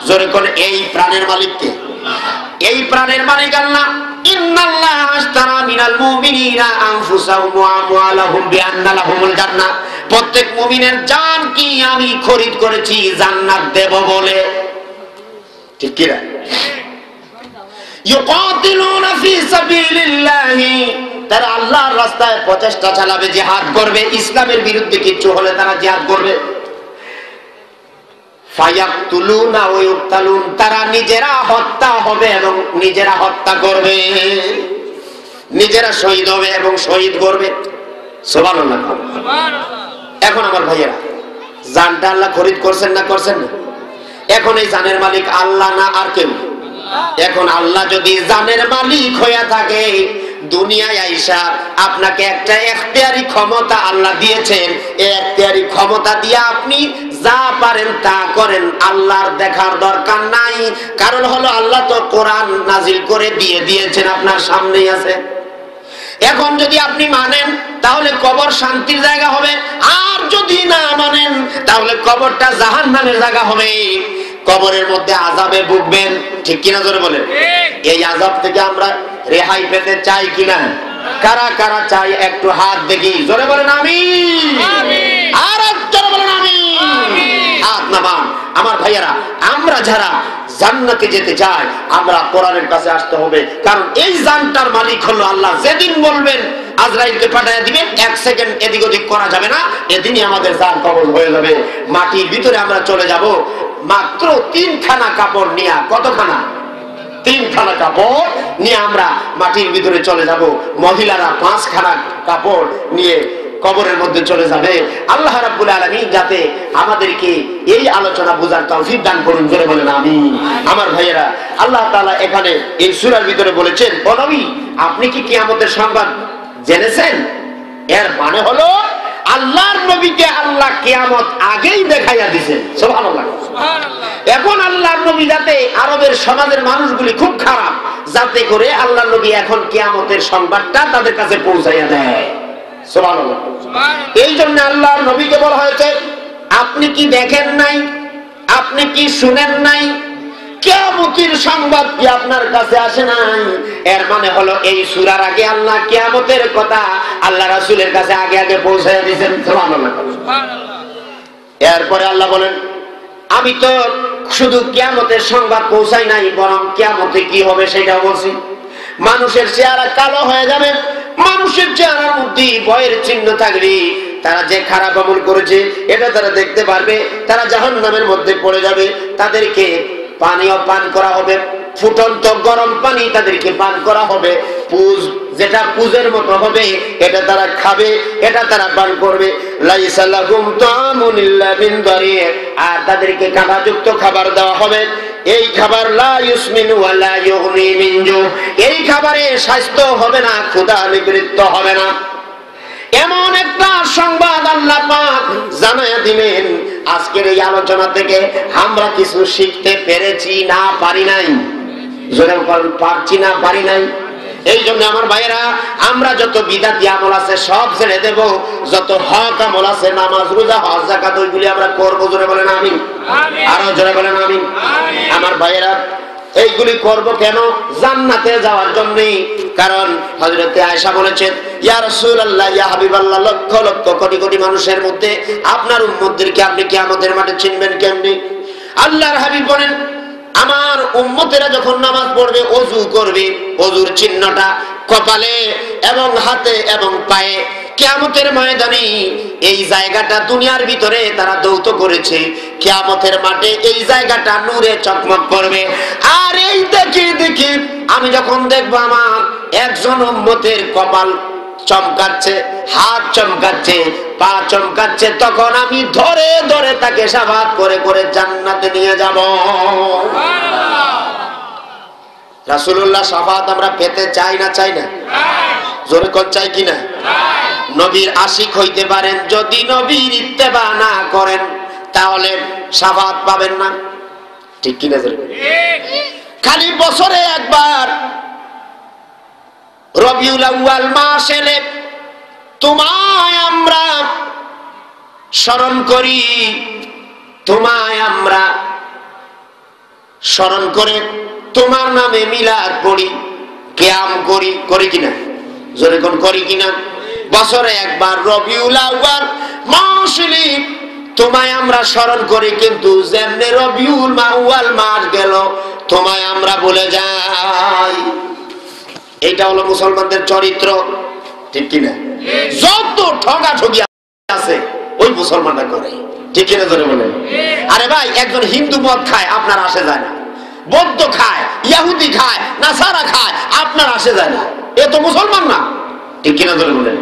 জোরে কোন এই প্রাণের মালিক কে? এই প্রাণের মালিক আল্লাহ। ইন্নাল্লাহা আশতারা মিনাল মুমিনিনা আনফুসাহুম ওয়া আমওয়ালাহুম বিআন্না লাহুমুল জান্নাহ। প্রত্যেক মুমিনের জান কি আমি খরিদ করেছি জান্নাত দেব বলে। ঠিক কি না? ইউকাতিলুনা ফি সাবিলিল্লাহি, তারা আল্লাহর রাস্তায় প্রচেষ্টা চালাবে, জিহাদ করবে, ইসলামের বিরুদ্ধে কিছু হলে তারা জিহাদ করবে। ফায়াকতুলুনা ওয়া ইউকতালুন, তারা নিজেরা হত্যা হবে এবং নিজেরা হত্যা করবে, নিজেরা শহীদ হবে এবং শহীদ করবে। সুবহানাল্লাহ, সুবহানাল্লাহ। এখন আমার ভাইয়েরা, জানটা আল্লাহ খরিদ করছেন না করছেন না? এখন এই জানের মালিক আল্লাহ না আর কেউ? এখন আল্লাহ যদি জানের মালিক হয়ে থাকে, দুনিয়ায় আইসা আপনাকে একটা ইখতিয়ারি ক্ষমতা আল্লাহ দিয়েছেন। এই ইখতিয়ারি ক্ষমতা দিয়ে আপনি যা পারেন তা করেন, আল্লাহর দেখার দরকার নাই। কারণ হলো আল্লাহ তো কোরআন নাজিল করে দিয়ে দিয়েছেন, আপনার সামনেই আছে। এখন যদি আপনি মানেন তাহলে কবর শান্তির জায়গা হবে, আর যদি না মানেন তাহলে কবরটা জাহান্নামের জায়গা হবে। কবরের মধ্যে আযাবে ভুগবেন, ঠিক কিনা জোরে বলেন? এই আযাব থেকে আমরা রেহাই পেতে চাই কিনা? কারা কারা চাই একটু হাত দেখি, জোরে বলেন আমিন। আর জোরে বলেন আমিন। হাত নামান। আমার ভাইয়েরা, আমরা যারা জান্নাতে যেতে চাই আমরা কোরআনের কাছে আসতে হবে, কারণ এই জানটার মালিক হলো আল্লাহ। যেদিন বলবেন আজরাইলকে পাঠিয়ে দিবেন, এক সেকেন্ড এদিক ওদিক করা যাবে না, এদিনই আমাদের জান কবজ হয়ে যাবে। মাটির ভিতরে আমরা চলে যাব মাত্র 3খানা কাপড় নিয়ে। কতখানা? 3খানা কাপড় নিয়ে আমরা মাটির ভিতরে চলে যাব। মহিলারা 5খানা কাপড় নিয়ে কবরের মধ্যে চলে যাবে। আল্লাহ রাব্বুল আলামিন যাতে আমাদেরকে এই আলোচনা বুঝার তৌফিক দান করুন, জোরে বলেন আমিন। আমার ভাইয়েরা, আল্লাহ তাআলা এখানে এই সূরার ভিতরে বলেছেন, ও নবী আপনি কি কিয়ামতের সংবাদ জেনেছেন? এর মানে হলো আল্লাহর নবীকে আল্লাহ কিয়ামত আগেই দেখাইয়া দিয়েছেন। সুবহানাল্লাহ, সুবহানাল্লাহ। এখন আল্লাহর নবী যাতে আরবের সমাজের মানুষগুলি খুব খারাপ, যাতে করে আল্লাহর নবী এখন কিয়ামতের সংবাদটা তাদের কাছে পৌঁছাইয়া দেয়। সুবহানাল্লাহ। এই জন্য আল্লাহর নবীকে বলা হয়েছে, আপনি কি দেখেন নাই, আপনি কি শুনেন নাই, কিয়ামতের সংবাদ কি আপনার কাছে আসে নাই? এর মানে হলো এই সূরার আগে আল্লাহ কিয়ামতের কথা আল্লাহ রাসূলের কাছে আগে আগে পৌঁছায় দিয়েছেন। সুবহানাল্লাহ, সুবহানাল্লাহ। এরপরে আল্লাহ বলেন, আমি তো শুধু কিয়ামতের সংবাদ পৌঁছাই নাই, বরং কিয়ামতে কি হবে সেটা বলছি। মানুষের চেহারা কালো হয়ে যাবে, মানুষের চেহারার মধ্যে ভয়ের চিহ্ন থাকবে। তারা যে খারাপ আমল করেছে এটা তারা দেখতে পারবে। তারা জাহান্নামের মধ্যে পড়ে যাবে। তাদেরকে পানীয় পান করা হবে, ফুটন্ত গরম পানি তাদেরকে পান করা হবে। পুজ, যেটা পুজের মতো হবে, এটা তারা খাবে, এটা তারা পান করবে। লাইসা লাহুম তাআমুন ইল্লা মিন দারি', আর তাদেরকে কাঁটাযুক্ত খাবার দেওয়া হবে। এই খাবার লা ইউসমিনু ওয়া লা ইউগনি মিন জু', এই খাবারে স্বাস্থ্য হবে না, ক্ষুধা নিবৃত্ত হবে না। এমন একটা সংবাদ আল্লাহ পাক জানায়া দিলেন। আজকের এই আলোচনা থেকে আমরা কিছু শিখতে পেরেছি না পারি নাই? জোরে বলেন, পারছি না পারি নাই? এই জন্য আমার ভাইয়েরা, আমরা যত বিদাতি আমল আছে সব ছেড়ে দেব, যত হক আমল আছে নামাজ রোজা হজ যাকাত ওইগুলি আমরা করব। জোরে বলেন আমিন। আরো জোরে বলেন আমিন। আমার ভাইয়েরা, এইগুলি করব কেন? জান্নাতে যাওয়ার জন্য। কারণ হযরত আয়েশা বলেছেন, ইয়া রাসূলুল্লাহ, ইয়া হাবিবাল্লাহ, লক্ষ লক্ষ কোটি কোটি মানুষের মধ্যে আপনার উম্মতদেরকে আপনি কিয়ামতের মাঠে চিনবেন কেমনে? আল্লাহর হাবিব বলেন, আমার উম্মতেরা যখন নামাজ পড়বে, ওযু করবে, ওযুর চিহ্নটা কপালে এবং হাতে এবং পায়ে। কিয়ামতের ময়দানে এই জায়গাটা দুনিয়ার ভিতরে তারা দৌত করেছে, কিয়ামতের মাঠে এই জায়গাটা নূরে চকমক করবে। আর এই দেখি দেখি আমি যখন দেখবো আমার একজন উম্মতের কপাল চমকাচ্ছে, হাত চমকাচ্ছে, পা চমকাচ্ছে, তখন আমি ধরে ধরে তাকে শাফাআত করে করে জান্নাতে নিয়ে যাব। রাসূলুল্লাহ শাফাআত আমরা পেতে চাই না চাই না? জোরে কোন চাই কিনা? নবীর আশিক হইতে পারেন, যদি নবীর ইত্তেবা না করেন তাহলে শাফাআত পাবেন না, ঠিক কিনা? খালি বছরে একবার রবিউল আউয়াল মাস এলে তোমায় আমরা স্মরণ করি, তোমায় আমরা স্মরণ করে তোমার নামে মিলাদ পড়ি, কিয়াম করি, করি কিনা? জোরে কোন করি কিনা? বছরে একবার রবিউল আউয়াল মাস এলে তোমায় আমরা স্মরণ করি, কিন্তু যেমনে রবিউল আউয়াল মাস গেল তোমায় আমরা ভুলে যাই। এটা হলো মুসলমানদের চরিত্র, ঠিক কিনা? যত ঠগাঠগি আছে ওই মুসলমানরা করে, ঠিক কিনা? ধরে বলে, আরে ভাই, একজন হিন্দু মদ খায় আপনার আসে যায় না, বৌদ্ধ খায়, ইহুদি খায়, নাসারা খায়, আপনার আসে যায় না, এ তো মুসলমান না, ঠিক কিনা? ধরে বলে,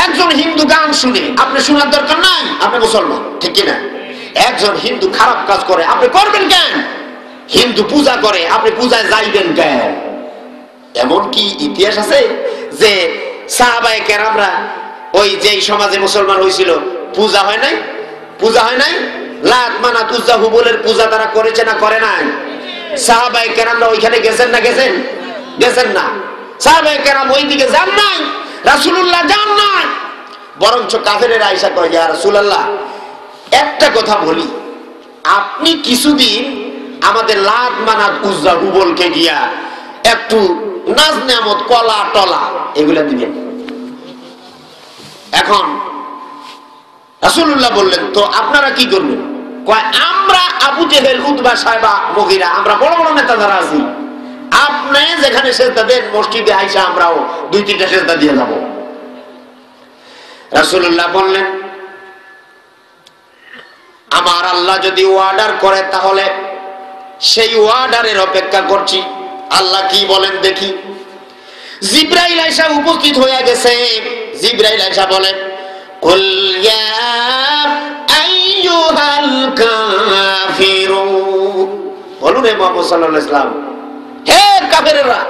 একজন হিন্দু গান শুনে আপনি শোনার দরকার নাই, আপনি মুসলমান, ঠিক কিনা? একজন হিন্দু খারাপ কাজ করে আপনি করবেন কেন? হিন্দু পূজা করে আপনি পূজায় যাইবেন কেন? এমন কি ইতিহাস আছে যে সাহাবায়ে কেরামরা ওই যে সমাজে মুসলমান হয়েছিল পূজা হয় নাই? পূজা হয় নাই? লাত মানাত উজ্জা হুবলের পূজা তারা করেছে না করে নাই? সাহাবায়ে কেরামরা ওইখানে গেছেন না গেছেন? গেছেন না। সাহাবায়ে কেরাম ওই দিকে যান নাই, রাসূলুল্লাহ যান নাই, বরঞ্চ কাফেরেরা আয়েশা কয়, ইয়া রাসূলুল্লাহ একটা কথা বলি, আপনি কিছুদিন আমাদের লাত মানাত উজ্জা হুবলকে গিয়া একটু নাজ নেয়ামত কলা টলা এগুলা দিবেন। এখন রাসূলুল্লাহ বললেন, তো আপনারা কি করবেন? কয় আমরা আবু জেহেল, উতবা, সাইবা, মুগীরা, আমরা বড় বড় নেতা যারা আছি, আপনি যেখানে সেজদা দেন মসজিদে আইসা আমরাও 2-3টা সেজদা দিয়ে যাব। রাসূলুল্লাহ বললেন, আমার আল্লাহ যদি অর্ডার করে তাহলে সেই অর্ডারের অপেক্ষা করছি। আল্লাহ কি বলেন দেখি। জিবরাইল আয়েশা উপস্থিত হয়ে গেছে। জিবরাইল আয়েশা বলেন, কুল ইয়া আইয়ুহাল কাফিরুন, বলুন হে মুহাম্মদ সাল্লাল্লাহু আলাইহি ওয়াসাল্লাম, হে কাফেররা,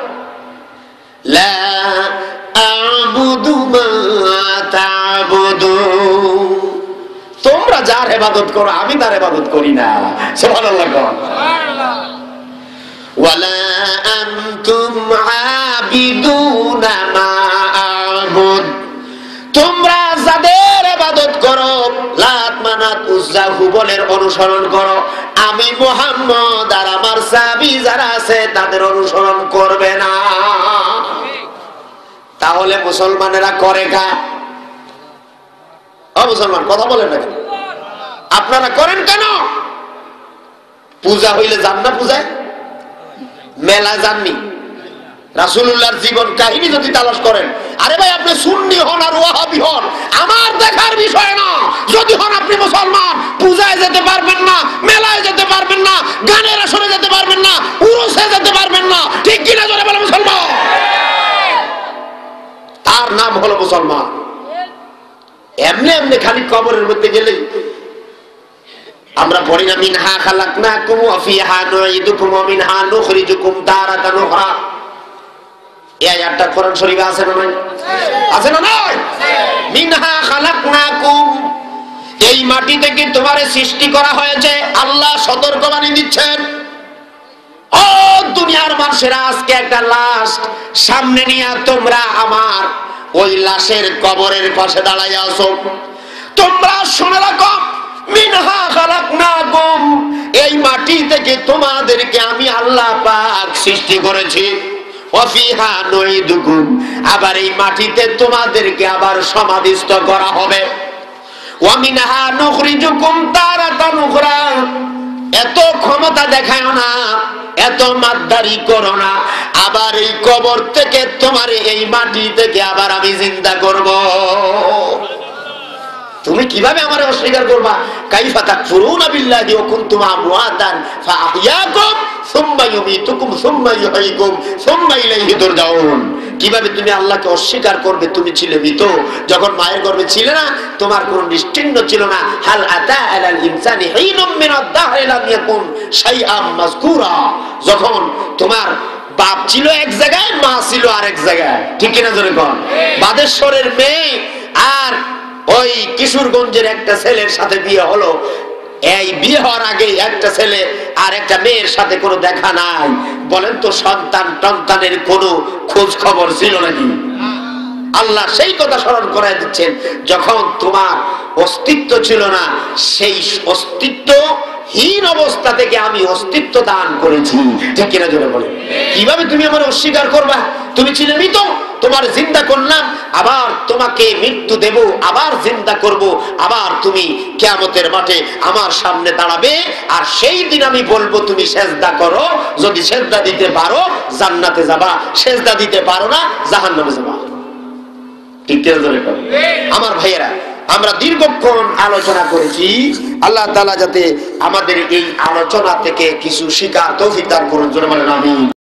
লা আ'বুদু মা তা'বুদুন, তোমরা যার ইবাদত করো আমি তার ইবাদত করি না। সুবহানাল্লাহ। সুবহানাল্লাহ। ওয়ালা আনতুম আবিদুনা মা আ'বুদ, তোমরা যাদের ইবাদত করো লাত মানাত উজ্জা হুবলের অনুসরণ করো, আমি মুহাম্মদ আর আমার সাহাবী যারা আছে তাদের অনুসরণ করবে না। তাহলে মুসলমানেরা করে কা? ও মুসলমান কথা বলেন না কেন? আপনারা করেন কেন? পূজা হইলে যান না পূজায়? মেলা যাননি? রাসূলুল্লাহর জীবন কাহিনী যদি তালাশ করেন, আরে ভাই আপনি সুন্নি হন আর ওয়াহাবি হন আমার দেখার বিষয় না। যদি হন আপনি মুসলমান, পূজায় যেতে পারবেন না, মেলায় যেতে পারবেন না, গানের আসরে যেতে পারবেন না, উরুসে যেতে পারবেন না, ঠিক কিনা জোরে বলে মুসলমান? তার নাম হলো মুসলমান। এমনি এমনি খালি কবরের মধ্যে গেলেই আমরা পড়ি না, মিনহা খালাকনাকুম ওয়া ফিহা নুঈদুকুম ওয়া মিনহা নুখরিজুকুম তারাতান উখরা। এই আয়াতটা কোরআন শরীফে আছে না নাই? আছে না নাই? মিনহা খালাকনাকুম, এই মাটি থেকে তোমারে সৃষ্টি করা হয়েছে। আল্লাহ সতর্কবাণী দিচ্ছেন, ও দুনিয়ার মানুষেরা, আজকে একটা লাশ সামনে নিয়ে তোমরা আমার ওই লাশের কবরের পাশে দাঁড়াইয়া আছো। তোমরা শুনে রাখো, মিনহা খালাকনাকুম, এই মাটি থেকে তোমাদেরকে আমি আল্লাহ পাক সৃষ্টি করেছি। ওয়া ফিহা নুঈদুকুম, আবার এই মাটিতে তোমাদেরকে আবার সমাধিস্থ করা হবে। ওয়া মিনহা নুখরিজুকুম তারাতান উখরা, এত ক্ষমতা দেখায় না, এত মাতদারি করো না, আবার এই কবর থেকে তোমার এই মাটি থেকে আবার আমি জিন্দা করব। তুমি কিভাবে আমারে অস্বীকার করবা? কাইফা তাকফুরুনা বিল্লাহি ওয়া কুনতুম আমওয়াতান ফাআহইয়াকুম সুম্মা ইউমীতুকুম সুম্মা ইউহয়িকুম সুম্মা ইলাইহি তুরজাউন। কিভাবে তুমি আল্লাহকে অস্বীকার করবে? তুমি ছিলে মৃত, যখন মায়ের গর্ভে ছিলে না, তোমার কোনো নিশ্চিহ্ন ছিল না। হাল আতা আলাল ইনসানি হিনুম মিনাদ দাহরি লাম ইয়াকুন শাইআম মাযকুরা, যখন তোমার বাপ ছিল এক জায়গায়, মা ছিল আরেক জায়গায়, ঠিক কিনা জোরে কোন? বাদেশ্বরের মেয়ে আর ওই কিশোরগঞ্জের একটা ছেলের সাথে বিয়ে হলো। এই বিয়ে হওয়ার আগে একটা ছেলে আর একটা মেয়ের সাথে কোনো দেখা নাই। বলেন তো সন্তানের কোনো খোঁজ খবর ছিল নাকি? আল্লাহ সেই কথা স্মরণ করায় দিচ্ছেন, যখন তোমার অস্তিত্ব ছিল না, সেই অস্তিত্বহীন অবস্থা থেকে আমি অস্তিত্ব দান করেছি, ঠিক কিনা জোরে বলে? কিভাবে তুমি আমার অস্বীকার করবা? তুমি ছিলে মৃত, তোমার জিন্দা করলাম, আবার তোমাকে মৃত্যু দেব, আবার জিন্দা করব, আবার তুমি কিয়ামতের মাঠে আমার সামনে দাঁড়াবে, আর সেই দিন আমি বলবো তুমি সেজদা করো। যদি সেজদা দিতে পারো জান্নাতে যাবা, সেজদা দিতে পারো না জাহান্নামে যাবা। ঠিক আছে আমার ভাইয়েরা, আমরা দীর্ঘক্ষণ আলোচনা করেছি। আল্লাহ তাআলা যাতে আমাদের এই আলোচনা থেকে কিছু শিক্ষা তৌফিক দান করুন, জোরে বলেন আমিন।